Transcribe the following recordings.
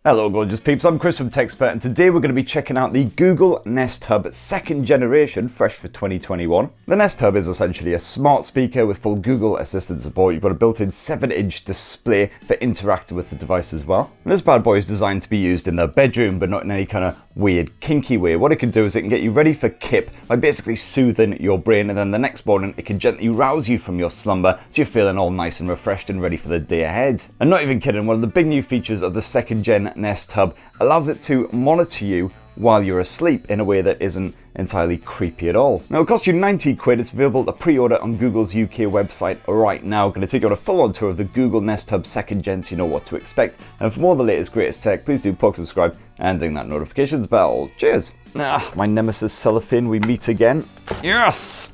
Hello gorgeous peeps, I'm Chris from TechSpert and today we're going to be checking out the Google Nest Hub second generation, fresh for 2021. The Nest Hub is essentially a smart speaker with full Google Assistant support. You've got a built-in 7-inch display for interacting with the device as well. And this bad boy is designed to be used in the bedroom, but not in any kind of weird kinky way. What it can do is it can get you ready for kip by basically soothing your brain, and then the next morning it can gently rouse you from your slumber so you're feeling all nice and refreshed and ready for the day ahead. And not even kidding, one of the big new features of the second gen Nest Hub allows it to monitor you while you're asleep in a way that isn't entirely creepy at all. Now, it'll cost you 90 quid. It's available to pre-order on Google's UK website right now. Going to take you on a full-on tour of the Google Nest Hub second gen so you know what to expect. And for more of the latest, greatest tech, please do subscribe and ding that notifications bell. Cheers! My nemesis cellophane, we meet again. Yes!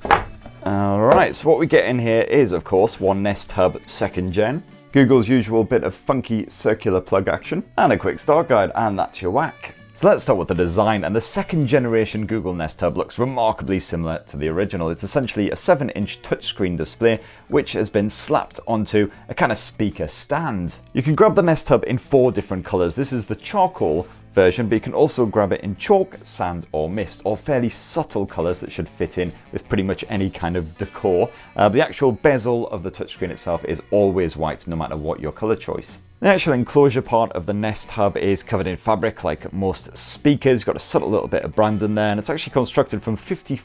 Alright, so what we get in here is, of course, one Nest Hub second gen. Google's usual bit of funky circular plug action, and a quick start guide, and that's your whack. So let's start with the design, and the second generation Google Nest Hub looks remarkably similar to the original. It's essentially a 7-inch touchscreen display which has been slapped onto a kind of speaker stand. You can grab the Nest Hub in 4 different colours. This is the charcoal version, but you can also grab it in chalk, sand or mist, all fairly subtle colours that should fit in with pretty much any kind of decor. The actual bezel of the touchscreen itself is always white no matter what your colour choice. The actual enclosure part of the Nest Hub is covered in fabric like most speakers. Got a subtle little bit of branding there, and it's actually constructed from 54%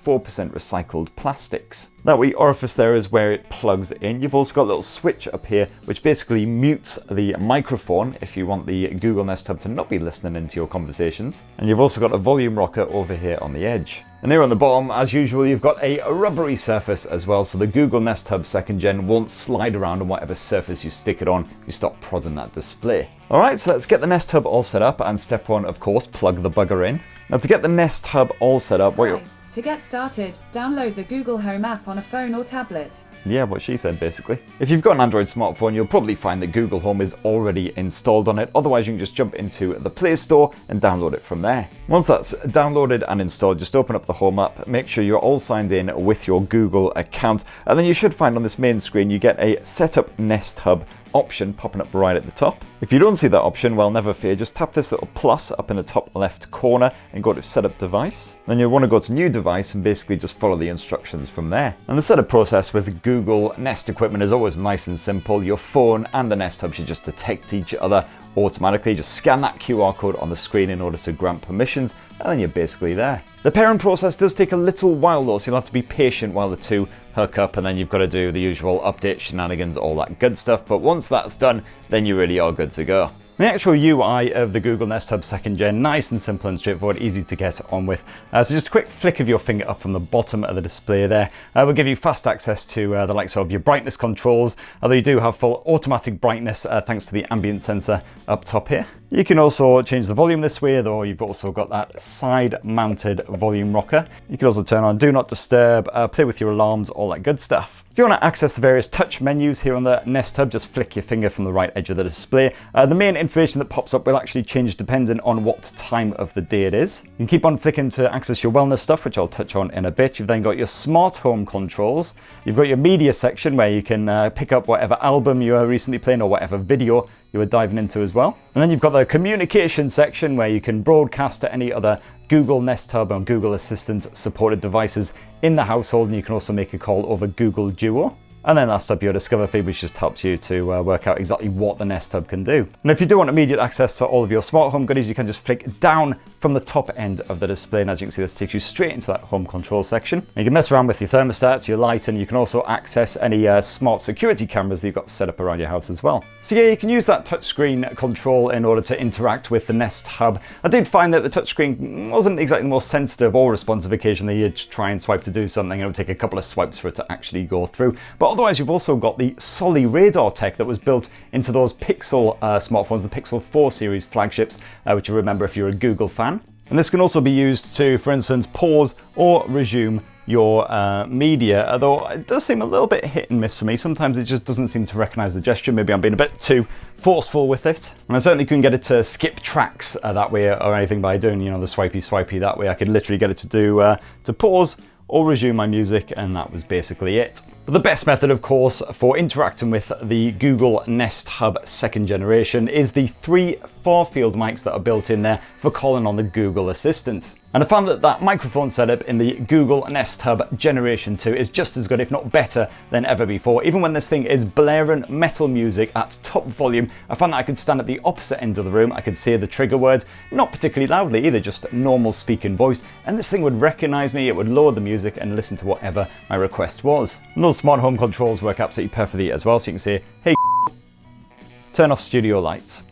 recycled plastics. That wee orifice there is where it plugs in. You've also got a little switch up here which basically mutes the microphone if you want the Google Nest Hub to not be listening into your conversations. And you've also got a volume rocker over here on the edge. And here on the bottom, as usual, you've got a rubbery surface as well, so the Google Nest Hub second gen won't slide around on whatever surface you stick it on if you stop prodding that display. Alright, so let's get the Nest Hub all set up, and step 1, of course, plug the bugger in. Now to get the Nest Hub all set up, to get started, download the Google Home app on a phone or tablet. Yeah, what she said basically. If you've got an Android smartphone, you'll probably find that Google Home is already installed on it. Otherwise, you can just jump into the Play Store and download it from there. Once that's downloaded and installed, just open up the Home app, make sure you're all signed in with your Google account, and then you should find on this main screen, you get a Setup Nest Hub option popping up right at the top. If you don't see that option, well, never fear, just tap this little plus up in the top left corner and go to Setup Device. Then you'll want to go to New Device and basically just follow the instructions from there. And the setup process with Google Nest equipment is always nice and simple. Your phone and the Nest Hub should just detect each other automatically. Just scan that QR code on the screen in order to grant permissions, and then you're basically there. The pairing process does take a little while though, so you'll have to be patient while the two hook up, and then you've got to do the usual update shenanigans, all that good stuff. But once that's done, then you really are good to go. The actual UI of the Google Nest Hub second gen, nice and simple and straightforward, easy to get on with. So just a quick flick of your finger up from the bottom of the display there will give you fast access to the likes of your brightness controls, although you do have full automatic brightness thanks to the ambient sensor up top here. You can also change the volume this way, though you've also got that side-mounted volume rocker. You can also turn on Do Not Disturb, play with your alarms, all that good stuff. If you want to access the various touch menus here on the Nest Hub, just flick your finger from the right edge of the display. The main information that pops up will actually change depending on what time of the day it is. You can keep on flicking to access your wellness stuff, which I'll touch on in a bit. You've then got your smart home controls. You've got your media section where you can pick up whatever album you are recently playing or whatever video you were diving into as well. And then you've got the communication section where you can broadcast to any other Google Nest Hub and Google Assistant supported devices in the household, and you can also make a call over Google Duo. And then last up, your Discover feed, which just helps you to work out exactly what the Nest Hub can do. And if you do want immediate access to all of your smart home goodies, you can just flick down from the top end of the display. And as you can see, this takes you straight into that home control section. And you can mess around with your thermostats, your light, and you can also access any smart security cameras that you've got set up around your house as well. So yeah, you can use that touchscreen control in order to interact with the Nest Hub. I did find that the touchscreen wasn't exactly the most sensitive or responsive. Occasionally you'd try and swipe to do something, and it would take a couple of swipes for it to actually go through. But otherwise, you've also got the SOLI Radar tech that was built into those Pixel smartphones, the Pixel 4 series flagships, which you remember if you're a Google fan. And this can also be used to, for instance, pause or resume your media, although it does seem a little bit hit and miss for me. Sometimes it just doesn't seem to recognize the gesture. Maybe I'm being a bit too forceful with it. And I certainly couldn't get it to skip tracks that way or anything by doing, the swipey that way. I could literally get it to do to pause or resume my music, and that was basically it. But the best method, of course, for interacting with the Google Nest Hub 2nd generation is the 3 far-field mics that are built in there for calling on the Google Assistant. And I found that that microphone setup in the Google Nest Hub Generation 2 is just as good, if not better, than ever before. Even when this thing is blaring metal music at top volume, I found that I could stand at the opposite end of the room. I could say the trigger words, not particularly loudly either, just normal speaking voice. And this thing would recognize me, it would lower the music and listen to whatever my request was. And those smart home controls work absolutely perfectly as well. So you can say, hey, turn off studio lights.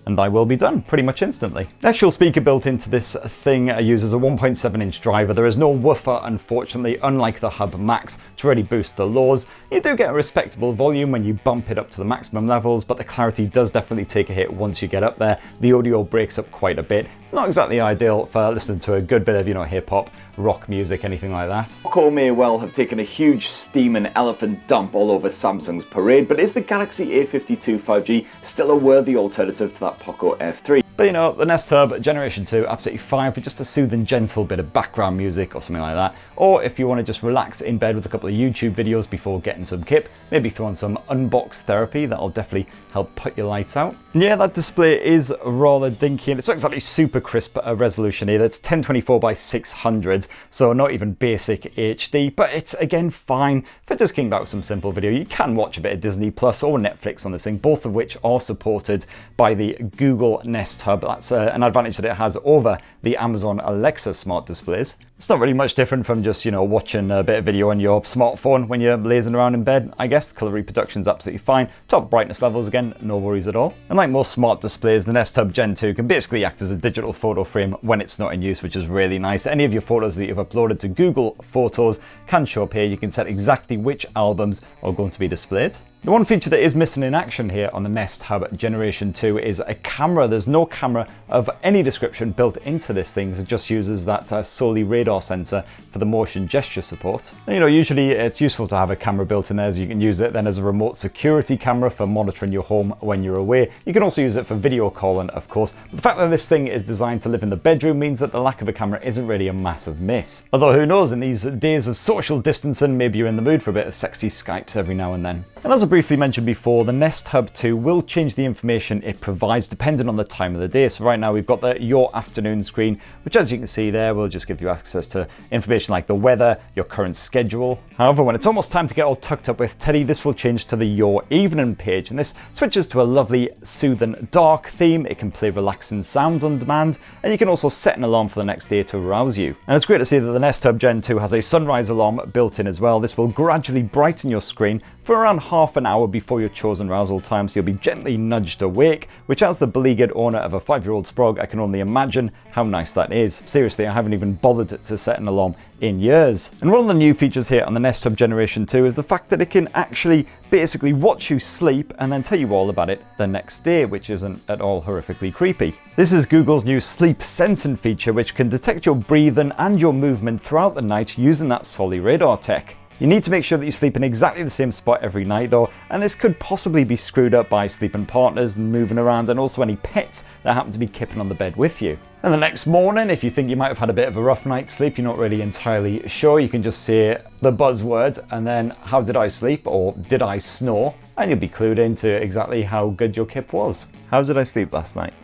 And I will be done pretty much instantly. The actual speaker built into this thing uses a 1.7-inch driver. There is no woofer, unfortunately, unlike the Hub Max, to really boost the lows. You do get a respectable volume when you bump it up to the maximum levels, but the clarity does definitely take a hit once you get up there. The audio breaks up quite a bit. It's not exactly ideal for listening to a good bit of, hip hop, rock music, anything like that. Poco may well have taken a huge steaming elephant dump all over Samsung's parade, but is the Galaxy A52 5G still a worthy alternative to that Poco F3? But the Nest Hub Generation 2, absolutely fine for just a soothing, gentle bit of background music or something like that. Or if you want to just relax in bed with a couple of YouTube videos before getting some kip, maybe throw on some unbox therapy, that'll definitely help put your lights out. And yeah, that display is rather dinky and it's not exactly super crisp resolution either. It's 1024 by 600, so not even basic HD, but it's again fine for just kicking back with some simple video. You can watch a bit of Disney Plus or Netflix on this thing, both of which are supported by the Google Nest Hub. That's an advantage that it has over the Amazon Alexa smart displays. It's not really much different from just, watching a bit of video on your smartphone when you're lazing around in bed. I guess the color reproduction is absolutely fine. Top brightness levels, again, no worries at all. And like most smart displays, the Nest Hub Gen 2 can basically act as a digital photo frame when it's not in use, which is really nice. Any of your photos that you've uploaded to Google Photos can show up here. You can set exactly which albums are going to be displayed. The one feature that is missing in action here on the Nest Hub Generation 2 is a camera. There's no camera of any description built into this thing. It just uses that SOLI Radar sensor for the motion gesture support. Usually it's useful to have a camera built in there, as you can use it then as a remote security camera for monitoring your home when you're away. You can also use it for video calling, of course. But the fact that this thing is designed to live in the bedroom means that the lack of a camera isn't really a massive miss. Although who knows, in these days of social distancing, maybe you're in the mood for a bit of sexy Skypes every now and then. And as I briefly mentioned before, the Nest Hub 2 will change the information it provides depending on the time of the day. So right now we've got the Your Afternoon screen, which as you can see there will just give you access to information like the weather, your current schedule. However, when it's almost time to get all tucked up with Teddy, this will change to the Your Evening page, and this switches to a lovely soothing dark theme. It can play relaxing sounds on demand, and you can also set an alarm for the next day to arouse you. And it's great to see that the Nest Hub Gen 2 has a sunrise alarm built in as well. This will gradually brighten your screen for around half an hour before your chosen arousal time, so you'll be gently nudged awake, which as the beleaguered owner of a 5-year-old Sprog, I can only imagine how nice that is. Seriously, I haven't even bothered to set an alarm in years. And one of the new features here on the Nest Hub Generation 2 is the fact that it can actually basically watch you sleep and then tell you all about it the next day, which isn't at all horrifically creepy. This is Google's new sleep sensing feature, which can detect your breathing and your movement throughout the night using that SOLI Radar tech. You need to make sure that you sleep in exactly the same spot every night though, and this could possibly be screwed up by sleeping partners moving around and also any pets that happen to be kipping on the bed with you. And the next morning, if you think you might have had a bit of a rough night's sleep, you're not really entirely sure, you can just say the buzzword and then how did I sleep or did I snore, and you'll be clued into exactly how good your kip was. How did I sleep last night?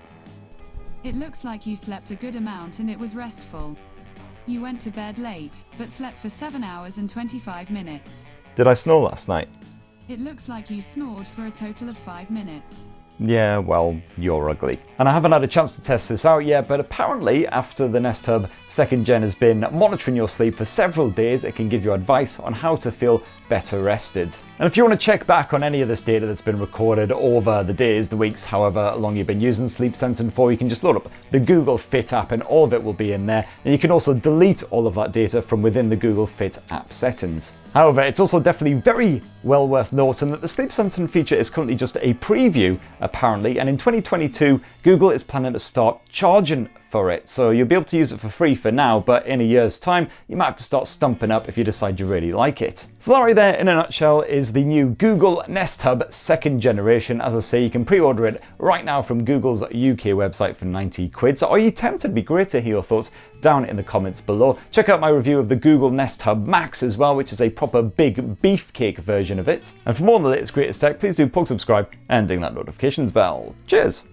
It looks like you slept a good amount and it was restful. You went to bed late, but slept for 7 hours and 25 minutes. Did I snore last night? It looks like you snored for a total of 5 minutes. Yeah, well, you're ugly. And I haven't had a chance to test this out yet, but apparently after the Nest Hub 2nd Gen has been monitoring your sleep for several days, it can give you advice on how to feel better rested. And if you want to check back on any of this data that's been recorded over the days, the weeks, however long you've been using sleep sensing for, you can just load up the Google Fit app and all of it will be in there. And you can also delete all of that data from within the Google Fit app settings. However, it's also definitely very well worth noting that the sleep sensing feature is currently just a preview, apparently, and in 2022, Google is planning to start charging for it. So you'll be able to use it for free for now, but in a year's time, you might have to start stumping up if you decide you really like it. So that right there, in a nutshell, is the new Google Nest Hub 2nd generation. As I say, you can pre-order it right now from Google's UK website for 90 quid. So are you tempted? It'd be great to hear your thoughts down in the comments below. Check out my review of the Google Nest Hub Max as well, which is a proper big beefcake version of it. And for more on the latest greatest tech, please do subscribe and ding that notifications bell. Cheers!